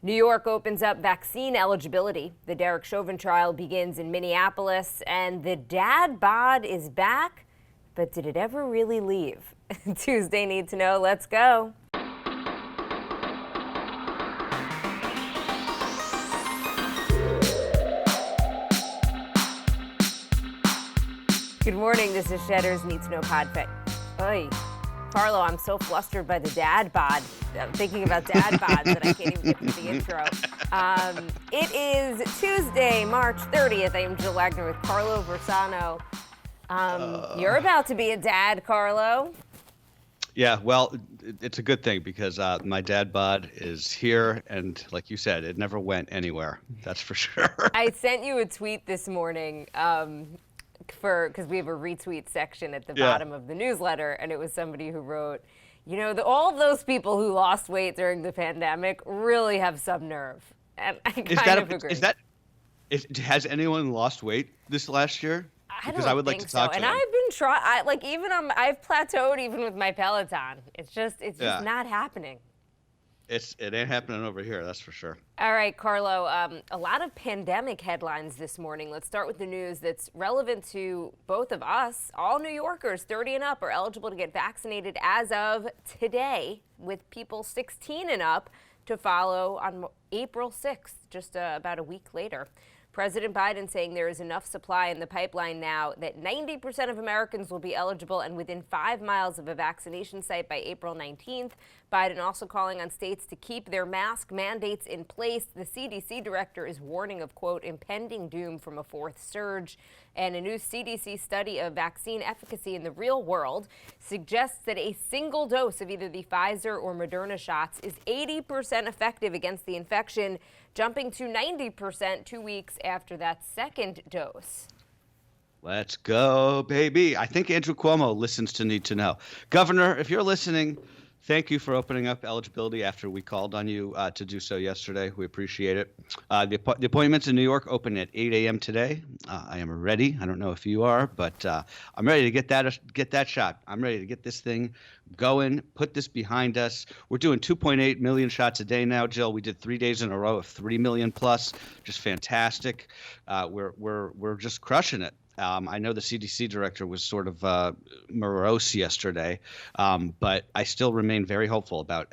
New York opens up vaccine eligibility. The Derek Chauvin trial begins in Minneapolis, and the dad bod is back. But did it ever really leave? Tuesday Need to Know. Let's go. Good morning. This is Cheddar's Need to Know podcast. Oy. Carlo, I'm so flustered by the dad bod. I'm thinking about dad bods that I can't even get to the intro. It is Tuesday, March 30th. I am Jill Wagner with Carlo Versano. You're about to be a dad, Carlo. Yeah, well, it's a good thing because my dad bod is here, and like you said, it never went anywhere. That's for sure. I sent you a tweet this morning because we have a retweet section at the bottom of the newsletter, and it was somebody who wrote, you know, all of those people who lost weight during the pandemic really have some nerve. And I kind of agree. Has anyone lost weight this last year? Because I would like to talk to them. And I've been trying, I've plateaued even with my Peloton. It's just not happening. It ain't happening over here, that's for sure. All right, Carlo, a lot of pandemic headlines this morning. Let's start with the news that's relevant to both of us. All New Yorkers 30 and up are eligible to get vaccinated as of today, with people 16 and up to follow on April 6th, just about a week later. President Biden saying there is enough supply in the pipeline now that 90% of Americans will be eligible and within 5 miles of a vaccination site by April 19th. Biden also calling on states to keep their mask mandates in place. The CDC director is warning of, quote, impending doom from a fourth surge. And a new CDC study of vaccine efficacy in the real world suggests that a single dose of either the Pfizer or Moderna shots is 80% effective against the infection, jumping to 90% 2 weeks after that second dose. Let's go, baby. I think Andrew Cuomo listens to Need to Know. Governor, if you're listening, thank you for opening up eligibility after we called on you to do so yesterday. We appreciate it. The appointments in New York open at 8 a.m. today. I am ready. I don't know if you are, but I'm ready to get that shot. I'm ready to get this thing going, put this behind us. We're doing 2.8 million shots a day now, Jill. We did 3 days in a row of 3 million plus. Just fantastic. We're just crushing it. I know the CDC director was sort of morose yesterday, but I still remain very hopeful about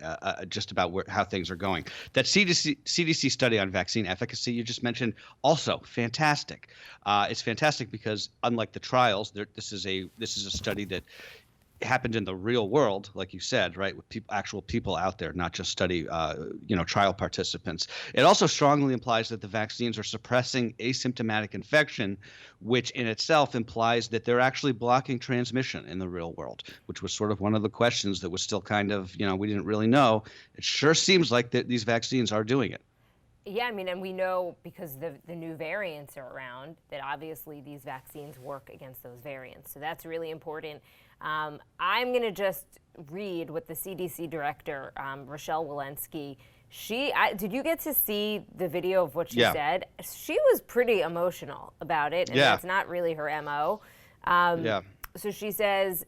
how things are going. That CDC study on vaccine efficacy you just mentioned, also fantastic. It's fantastic because unlike the trials, this is a study that happened in the real world, like you said, right, with actual people out there, not just study, trial participants. It also strongly implies that the vaccines are suppressing asymptomatic infection, which in itself implies that they're actually blocking transmission in the real world, which was sort of one of the questions that was still kind of, we didn't really know. It sure seems like that these vaccines are doing it. Yeah, I mean, and we know because the new variants are around that obviously these vaccines work against those variants. So that's really important. I'm going to just read what the CDC director, Rochelle Walensky, did you get to see the video of what she said? She was pretty emotional about it, and that's not really her MO. So she says,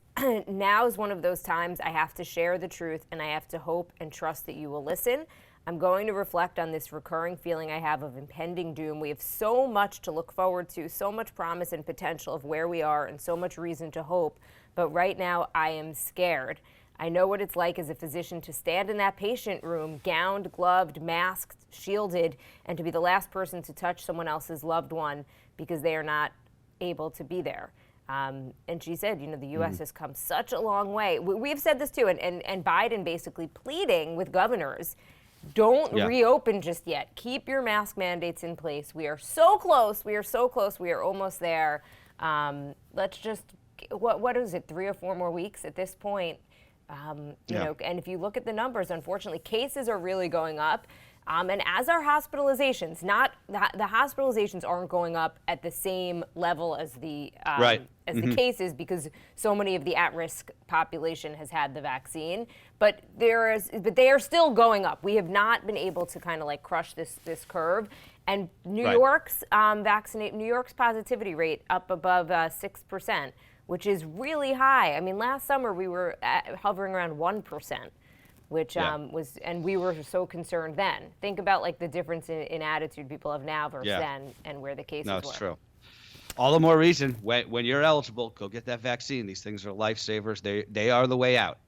now is one of those times I have to share the truth, and I have to hope and trust that you will listen. I'm going to reflect on this recurring feeling I have of impending doom. We have so much to look forward to, so much promise and potential of where we are, and so much reason to hope. But right now, I am scared. I know what it's like as a physician to stand in that patient room, gowned, gloved, masked, shielded, and to be the last person to touch someone else's loved one because they are not able to be there. And she said, the U.S. has come such a long way. We've said this too, and Biden basically pleading with governors, don't reopen just yet. Keep your mask mandates in place. We are so close. We are so close. We are almost there. Let's just, what is it, 3 or 4 more weeks at this point? You know, and if you look at the numbers, unfortunately, cases are really going up. And as our hospitalizations, the hospitalizations aren't going up at the same level as the the cases because so many of the at-risk population has had the vaccine. But they are still going up. We have not been able to kind of like crush this curve. And New York's positivity rate up above 6%, which is really high. I mean, last summer we were hovering around 1%. which was, and we were so concerned then. Think about like the difference in attitude people have now versus then, and where the cases were. No, it's true. All the more reason when you're eligible, go get that vaccine. These things are lifesavers. They are the way out.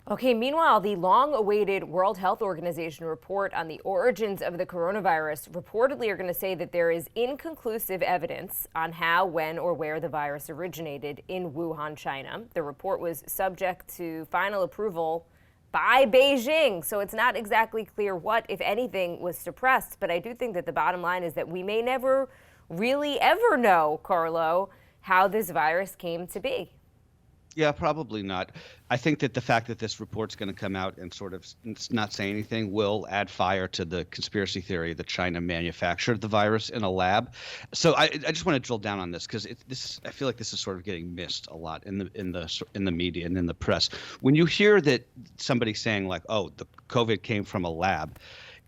Okay, meanwhile, the long-awaited World Health Organization report on the origins of the coronavirus reportedly are going to say that there is inconclusive evidence on how, when, or where the virus originated in Wuhan, China. The report was subject to final approval by Beijing, so it's not exactly clear what, if anything, was suppressed. But I do think that the bottom line is that we may never really ever know, Carlo, how this virus came to be. Yeah, probably not. I think that the fact that this report's going to come out and sort of not say anything will add fire to the conspiracy theory that China manufactured the virus in a lab. So I just want to drill down on this because I feel like this is sort of getting missed a lot in the media and in the press. When you hear that somebody saying like, "Oh, the COVID came from a lab,"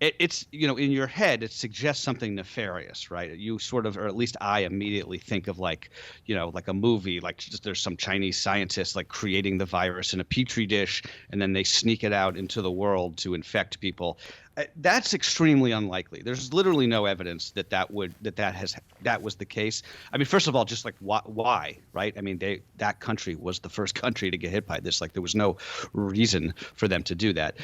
it's, in your head, it suggests something nefarious, right? You sort of, or at least I immediately think of like, like a movie, like just there's some Chinese scientist like creating the virus in a petri dish and then they sneak it out into the world to infect people. That's extremely unlikely. There's literally no evidence that was the case. I mean, first of all, just like why, right? I mean, that country was the first country to get hit by this. Like there was no reason for them to do that.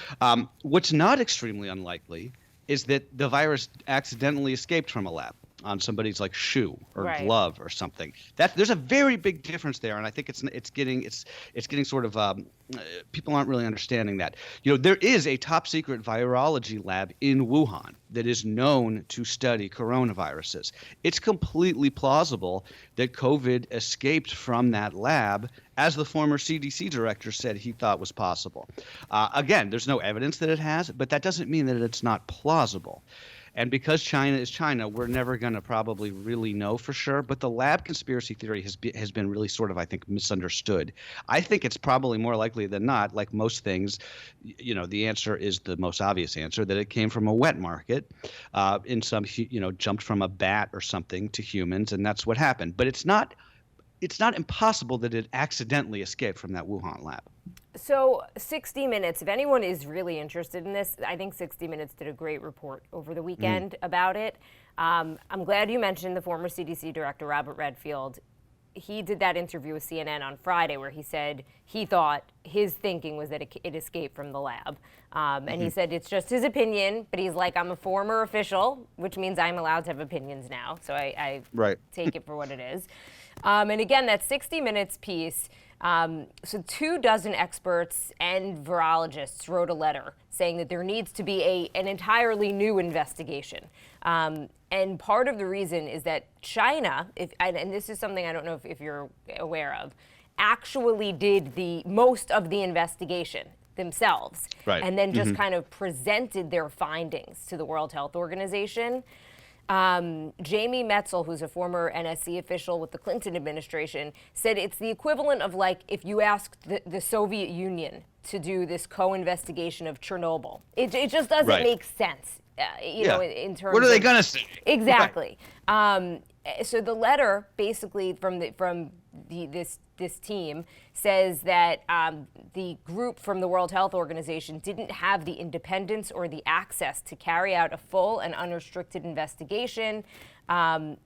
What's not extremely unlikely is that the virus accidentally escaped from a lab on somebody's like shoe or glove or something. There's a very big difference there, and I think it's getting sort of people aren't really understanding that. There is a top secret virology lab in Wuhan that is known to study coronaviruses. It's completely plausible that COVID escaped from that lab, as the former CDC director said he thought was possible. Again, there's no evidence that it has, but that doesn't mean that it's not plausible. And because China is China, we're never going to probably really know for sure. But the lab conspiracy theory has been really sort of, I think, misunderstood. I think it's probably more likely than not, like most things, the answer is the most obvious answer, that it came from a wet market in some, jumped from a bat or something to humans. And that's what happened. But it's not impossible that it accidentally escaped from that Wuhan lab. So 60 Minutes, if anyone is really interested in this, I think 60 Minutes did a great report over the weekend about it. I'm glad you mentioned the former CDC director, Robert Redfield. He did that interview with CNN on Friday where he said he thought his thinking was that it escaped from the lab. And he said it's just his opinion, but he's like, I'm a former official, which means I'm allowed to have opinions now. So I take it for what it is. And again, that 60 Minutes piece, so 24 experts and virologists wrote a letter saying that there needs to be an entirely new investigation. And part of the reason is that China, and this is something I don't know if you're aware of, actually did the most of the investigation themselves. And then just kind of presented their findings to the World Health Organization. Jamie Metzel, who's a former NSC official with the Clinton administration, said it's the equivalent of like if you asked the Soviet Union to do this co-investigation of Chernobyl. It just doesn't make sense, in terms what are they of, going to say? Exactly. So the letter basically from this team says that the group from the World Health Organization didn't have the independence or the access to carry out a full and unrestricted investigation. And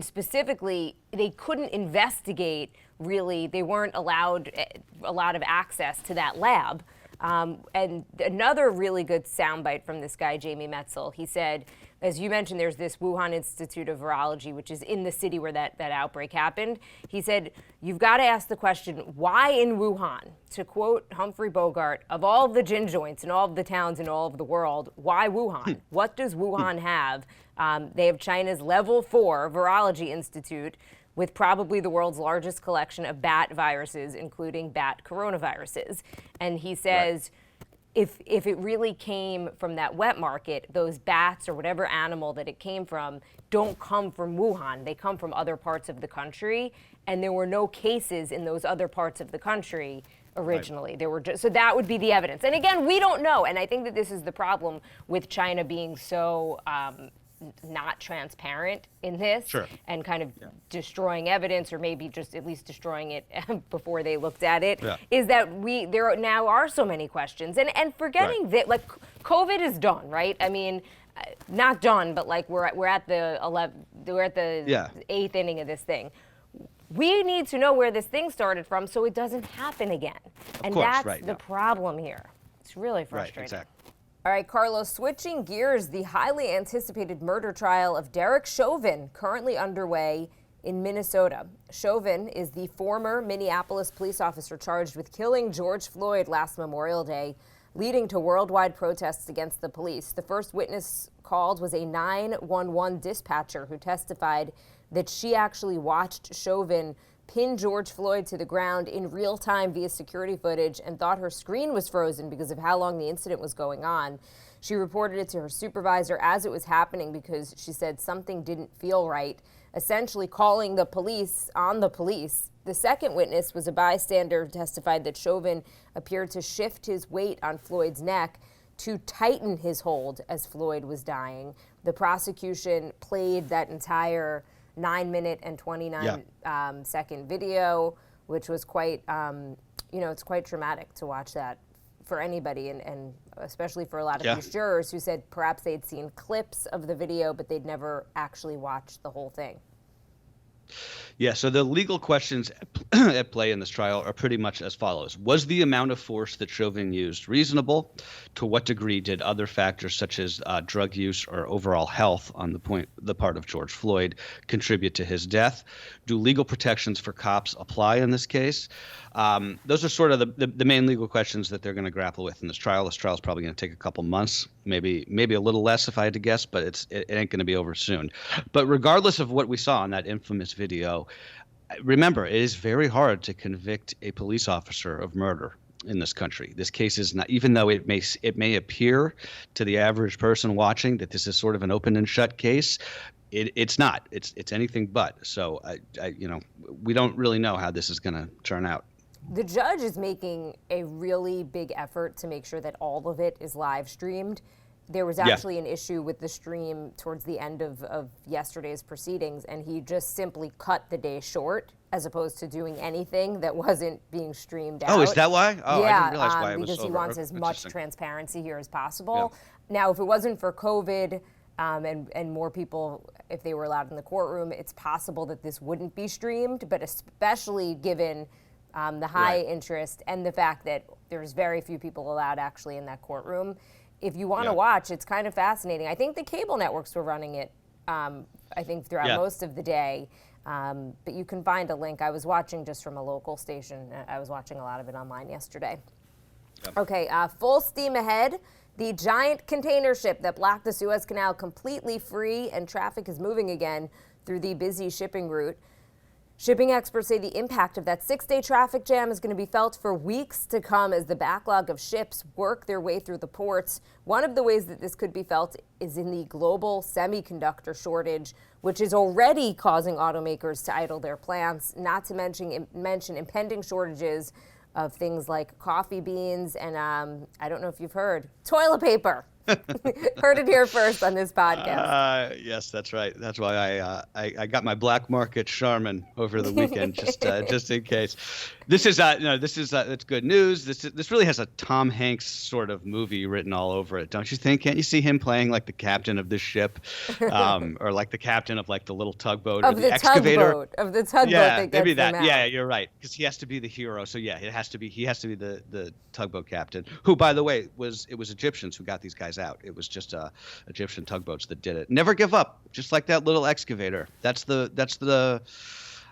specifically, they couldn't investigate, really. They weren't allowed a lot of access to that lab. And another really good soundbite from this guy, Jamie Metzel, he said, as you mentioned, there's this Wuhan Institute of Virology, which is in the city where that outbreak happened. He said, you've got to ask the question, why in Wuhan? To quote Humphrey Bogart, of all the gin joints in all of the towns in all of the world, why Wuhan? What does Wuhan have? They have China's level 4 Virology Institute, with probably the world's largest collection of bat viruses, including bat coronaviruses. And he says, if it really came from that wet market, those bats or whatever animal that it came from don't come from Wuhan. They come from other parts of the country, and there were no cases in those other parts of the country originally. There were so that would be the evidence. And again, we don't know. And I think that this is the problem with China being so not transparent in this Sure. and kind of destroying evidence, or maybe just at least destroying it before they looked at it, is that there now are so many questions. And forgetting that, like, COVID is done, right? I mean, not done, but like we're at the 8th inning of this thing. We need to know where this thing started from so it doesn't happen again. And that's the problem here. It's really frustrating. Right, exactly. All right, Carlo, switching gears, the highly anticipated murder trial of Derek Chauvin currently underway in Minnesota. Chauvin is the former Minneapolis police officer charged with killing George Floyd last Memorial Day, leading to worldwide protests against the police. The first witness called was a 911 dispatcher who testified that she actually watched Chauvin pin George Floyd to the ground in real time via security footage and thought her screen was frozen because of how long the incident was going on. She reported it to her supervisor as it was happening because she said something didn't feel right, essentially calling the police on the police. The second witness was a bystander who testified that Chauvin appeared to shift his weight on Floyd's neck to tighten his hold as Floyd was dying. The prosecution played that entire 9-minute and 29-second video, which was quite, it's quite traumatic to watch that for anybody, and especially for a lot of these jurors who said perhaps they'd seen clips of the video, but they'd never actually watched the whole thing. Yeah, so the legal questions at play in this trial are pretty much as follows. Was the amount of force that Chauvin used reasonable? To what degree did other factors such as drug use or overall health on the part of George Floyd contribute to his death? Do legal protections for cops apply in this case? Those are sort of the main legal questions that they're going to grapple with in this trial. This trial is probably going to take a couple months, maybe a little less if I had to guess, but it ain't going to be over soon. But regardless of what we saw in that infamous video, remember, it is very hard to convict a police officer of murder in this country. This case is not, even though it may appear to the average person watching that this is sort of an open and shut case, it's not. It's anything but. So we don't really know how this is going to turn out. The judge is making a really big effort to make sure that all of it is live streamed. There was actually an issue with the stream towards the end of yesterday's proceedings, and he just simply cut the day short as opposed to doing anything that wasn't being streamed out. Oh, is that why? Oh, I didn't realize why it was because over. He wants as much transparency here as possible. Now, if it wasn't for COVID and more people, if they were allowed in the courtroom, it's possible that this wouldn't be streamed, but especially given the high interest and the fact that there's very few people allowed actually in that courtroom. If you want to watch, it's kind of fascinating. I think the cable networks were running it, throughout most of the day. But you can find a link. I was watching just from a local station. I was watching a lot of it online yesterday. Okay, full steam ahead. The giant container ship that blocked the Suez Canal completely free, and traffic is moving again through the busy shipping route. Shipping experts say the impact of that 6-day traffic jam is going to be felt for weeks to come as the backlog of ships work their way through the ports. One of the ways that this could be felt is in the global semiconductor shortage, which is already causing automakers to idle their plants, not to mention impending shortages of things like coffee beans and, I don't know if you've heard, toilet paper. Heard it here first on this podcast. Yes, that's right. That's why I got my black market Charmin over the weekend, just in case. This is it's good news. This really has a Tom Hanks sort of movie written all over it, don't you think? Can't you see him playing like the captain of this ship, or like the captain of like the little tugboat or the excavator of the tugboat? Yeah, that maybe gets them that. out. Yeah, you're right, because he has to be the hero. So yeah, he has to be the tugboat captain, who, by the way, was Egyptians who got these guys out. It was just Egyptian tugboats that did it. Never give up, just like that little excavator. That's the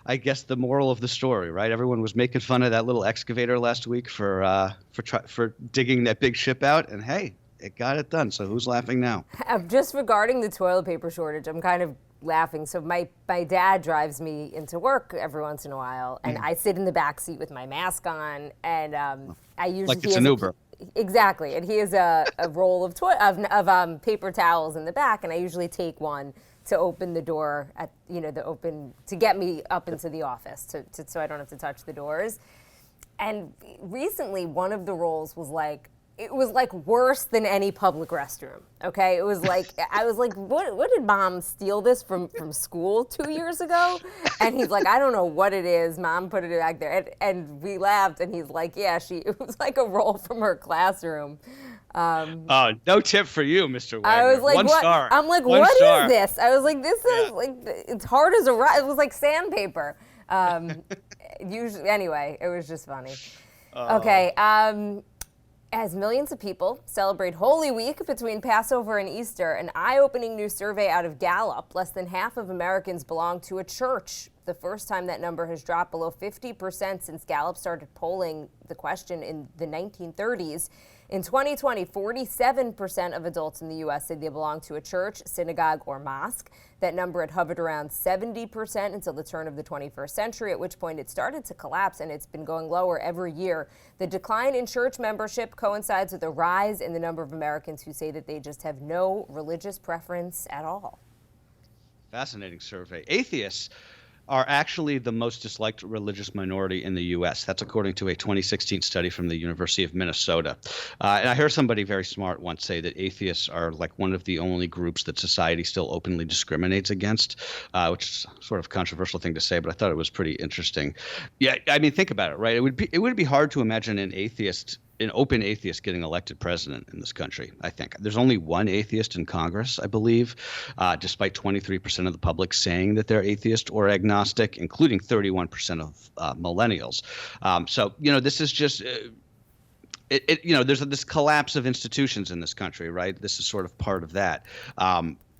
I guess the moral of the story, right? Everyone was making fun of that little excavator last week for digging that big ship out, and hey, it got it done. So who's laughing now? Just regarding the toilet paper shortage, I'm kind of laughing. So my dad drives me into work every once in a while, and I sit in the back seat with my mask on, and I usually like it's an Uber. Exactly, and he has a roll of paper towels in the back, and I usually take one to open the door to get me up into the office, so I don't have to touch the doors. And recently, one of the rolls was like it was like worse than any public restroom. Okay, it was like I was like, what did Mom steal this from school 2 years ago? And he's like, I don't know what it is. Mom put it back there, and we laughed. And he's like, yeah, it was like a roll from her classroom. No tip for you, Mr. Wagner. I was like, One what? star. I'm like, One what star. is this? I was like, this is like, it's hard as a rock. It was like sandpaper. Usually, anyway, it was just funny. Okay. As millions of people celebrate Holy Week between Passover and Easter, an eye-opening new survey out of Gallup, less than half of Americans belong to a church. The first time that number has dropped below 50% since Gallup started polling the question in the 1930s. In 2020, 47% of adults in the U.S. said they belong to a church, synagogue, or mosque. That number had hovered around 70% until the turn of the 21st century, at which point it started to collapse, and it's been going lower every year. The decline in church membership coincides with a rise in the number of Americans who say that they just have no religious preference at all. Fascinating survey. Atheists are actually the most disliked religious minority in the U.S. That's according to a 2016 study from the University of Minnesota. And I heard somebody very smart once say that atheists are like one of the only groups that society still openly discriminates against, which is sort of a controversial thing to say, but I thought it was pretty interesting. Yeah, I mean, think about it, right? It would be hard to imagine an open atheist getting elected president in this country, I think. There's only one atheist in Congress, I believe, despite 23% of the public saying that they're atheist or agnostic, including 31% of millennials. So, this is just there's this collapse of institutions in this country, right? This is sort of part of that.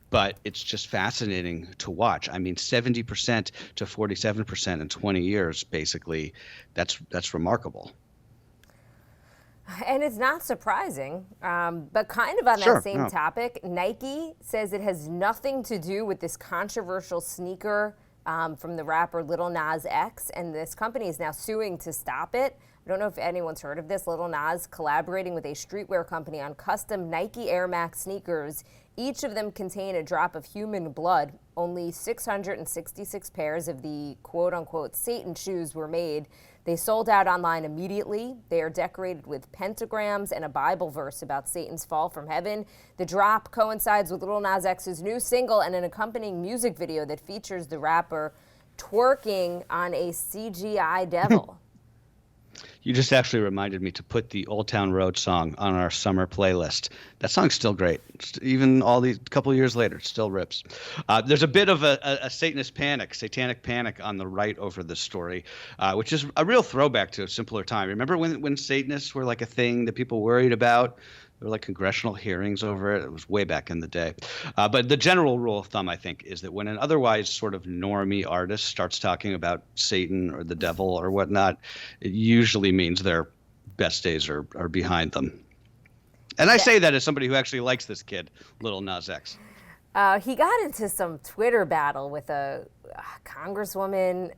But it's just fascinating to watch. I mean, 70% to 47% in 20 years, basically, that's remarkable. And it's not surprising, but kind of on that same topic, Nike says it has nothing to do with this controversial sneaker from the rapper Lil Nas X, and this company is now suing to stop it. I don't know if anyone's heard of this. Lil Nas collaborating with a streetwear company on custom Nike Air Max sneakers. Each of them contain a drop of human blood. Only 666 pairs of the quote-unquote Satan shoes were made. They sold out online immediately. They are decorated with pentagrams and a Bible verse about Satan's fall from heaven. The drop coincides with Lil Nas X's new single and an accompanying music video that features the rapper twerking on a CGI devil. You just actually reminded me to put the Old Town Road song on our summer playlist. That song's still great. Even all these couple of years later, it still rips. There's a bit of a satanic panic on the right over this story, which is a real throwback to a simpler time. Remember when Satanists were like a thing that people worried about? There were like congressional hearings over it. It was way back in the day. But the general rule of thumb, I think, is that when an otherwise sort of normie artist starts talking about Satan or the devil or whatnot, it usually means their best days are behind them. And I say that as somebody who actually likes this kid, Lil Nas X. He got into some Twitter battle with a congresswoman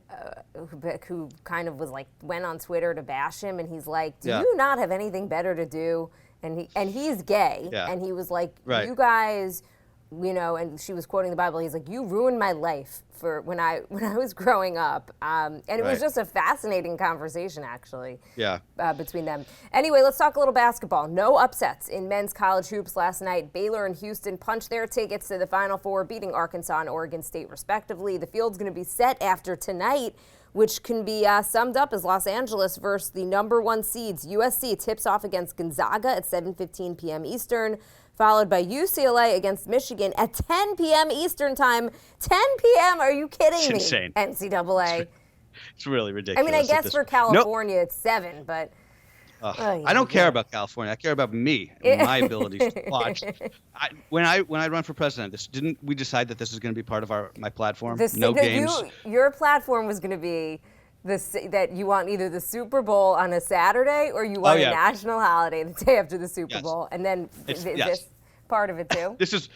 who kind of was like, went on Twitter to bash him, and he's like, do you not have anything better to do? And he's gay, and he was like, you guys, and she was quoting the Bible. He's like, you ruined my life for when I was growing up, and it was just a fascinating conversation, actually. Between them. Anyway, let's talk a little basketball. No upsets in men's college hoops last night. Baylor and Houston punched their tickets to the Final Four, beating Arkansas and Oregon State respectively. The field's going to be set after tonight, which can be summed up as Los Angeles versus the number one seeds. USC tips off against Gonzaga at 7:15 p.m. Eastern, followed by UCLA against Michigan at 10 p.m. Eastern time. 10 p.m.? Are you kidding me? Insane. NCAA. It's really ridiculous. I mean, I guess for California it's 7, but... I don't care about California. I care about me and my abilities to watch. When I run for president, didn't we decide that this is going to be part of my platform? No games. Your platform was going to be that you want either the Super Bowl on a Saturday or you want a national holiday the day after the Super Bowl, and then this part of it too. This is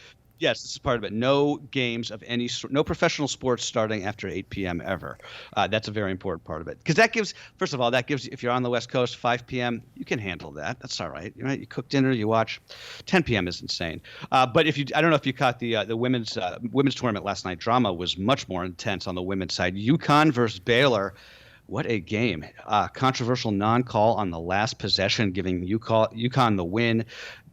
part of it. No games of any sort, no professional sports starting after 8 p.m. ever. That's a very important part of it. Because that gives, first of all, if you're on the West Coast, 5 p.m., you can handle that. That's all right. You cook dinner, you watch. 10 p.m. is insane. But I don't know if you caught the women's tournament last night. Drama was much more intense on the women's side. UConn versus Baylor What a game. Controversial non-call on the last possession, giving UConn the win.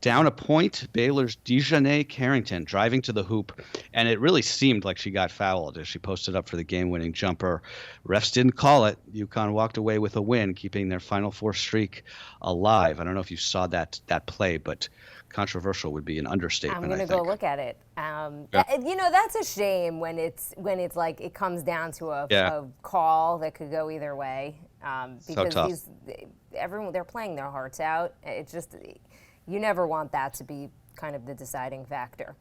Down a point, Baylor's Dejanay Carrington driving to the hoop, and it really seemed like she got fouled as she posted up for the game-winning jumper. Refs didn't call it. UConn walked away with a win, keeping their Final Four streak alive. I don't know if you saw that play, but controversial would be an understatement. I'm gonna go look at it. That's a shame when it's like it comes down to a call that could go either way. Because they're playing their hearts out. It's just you never want that to be kind of the deciding factor.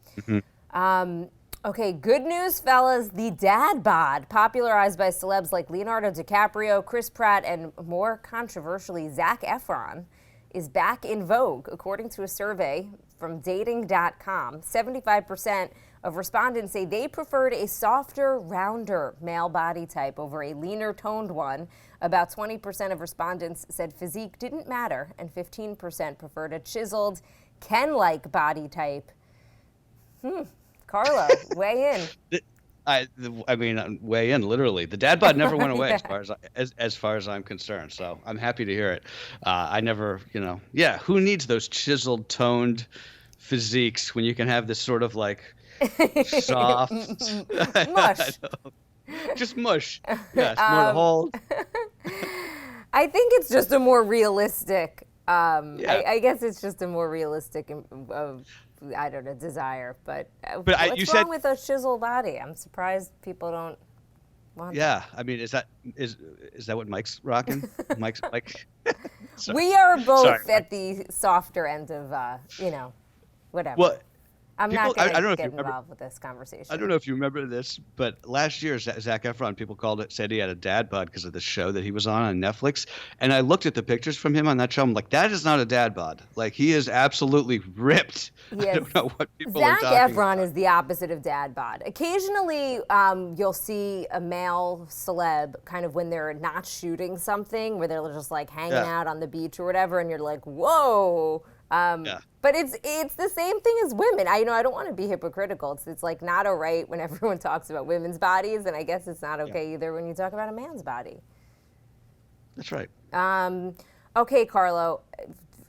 Okay, good news, fellas. The dad bod, popularized by celebs like Leonardo DiCaprio, Chris Pratt, and more controversially, Zac Efron, is back in vogue. According to a survey from dating.com, 75% of respondents say they preferred a softer, rounder male body type over a leaner, toned one. About 20% of respondents said physique didn't matter, and 15% preferred a chiseled, Ken-like body type. Carlo, weigh in. I mean, weigh in literally. The dad bod never went away as far as I'm concerned. So I'm happy to hear it. I never, who needs those chiseled, toned physiques when you can have this sort of like soft mush. Just mush. Yes, more to hold. I think it's just a more realistic. I guess it's just a more realistic desire. But what's wrong with a chiseled body? I'm surprised people don't want. Yeah, I mean, is that what Mike's rocking? Mike. We are both at the softer end of whatever. Well, I'm not going to get involved with this conversation. I don't know if you remember this, but last year, Zac Efron, people said he had a dad bod because of the show that he was on Netflix. And I looked at the pictures from him on that show. I'm like, that is not a dad bod. Like, he is absolutely ripped. Yes. I don't know what people are talking Zac Efron about. is the opposite of dad bod. Occasionally, you'll see a male celeb kind of when they're not shooting something, where they're just like hanging out on the beach or whatever, and you're like, whoa. But it's the same thing as women. I don't want to be hypocritical. It's like not all right when everyone talks about women's bodies, and I guess it's not okay either when you talk about a man's body. That's right. Okay, Carlo,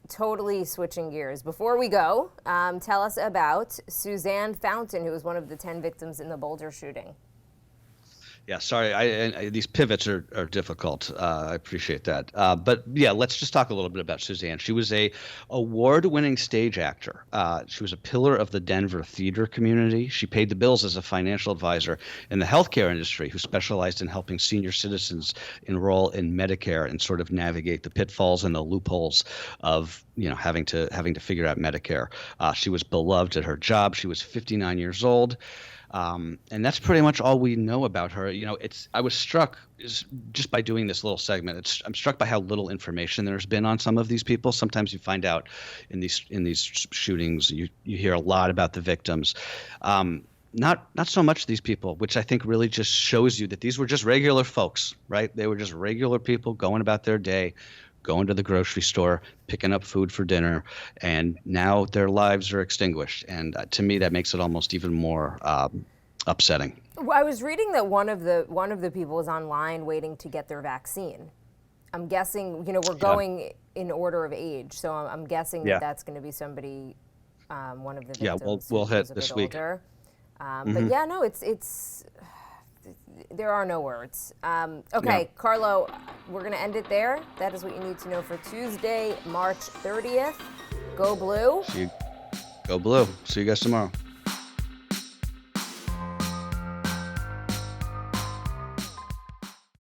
totally switching gears. Before we go, tell us about Suzanne Fountain, who was one of the 10 victims in the Boulder shooting. Yeah, sorry. These pivots are difficult. I appreciate that. But yeah, let's just talk a little bit about Suzanne. She was a award-winning stage actor. She was a pillar of the Denver theater community. She paid the bills as a financial advisor in the healthcare industry who specialized in helping senior citizens enroll in Medicare and sort of navigate the pitfalls and the loopholes of having to figure out Medicare. She was beloved at her job. She was 59 years old. And that's pretty much all we know about her. I was struck just by doing this little segment. I'm struck by how little information there's been on some of these people. Sometimes you find out in these shootings, you hear a lot about the victims. Not so much these people, which I think really just shows you that these were just regular folks, right? They were just regular people going about their day, going to the grocery store, picking up food for dinner, and now their lives are extinguished. And to me, that makes it almost even more upsetting. Well, I was reading that one of the people was online waiting to get their vaccine. I'm guessing, we're going in order of age, so I'm guessing that's going to be somebody, one of the victims. Yeah, we'll hit this week. Older. But yeah, no, it's. There are no words. Okay, Carlo, we're going to end it there. That is what you need to know for Tuesday, March 30th. Go Blue. Go Blue. See you guys tomorrow.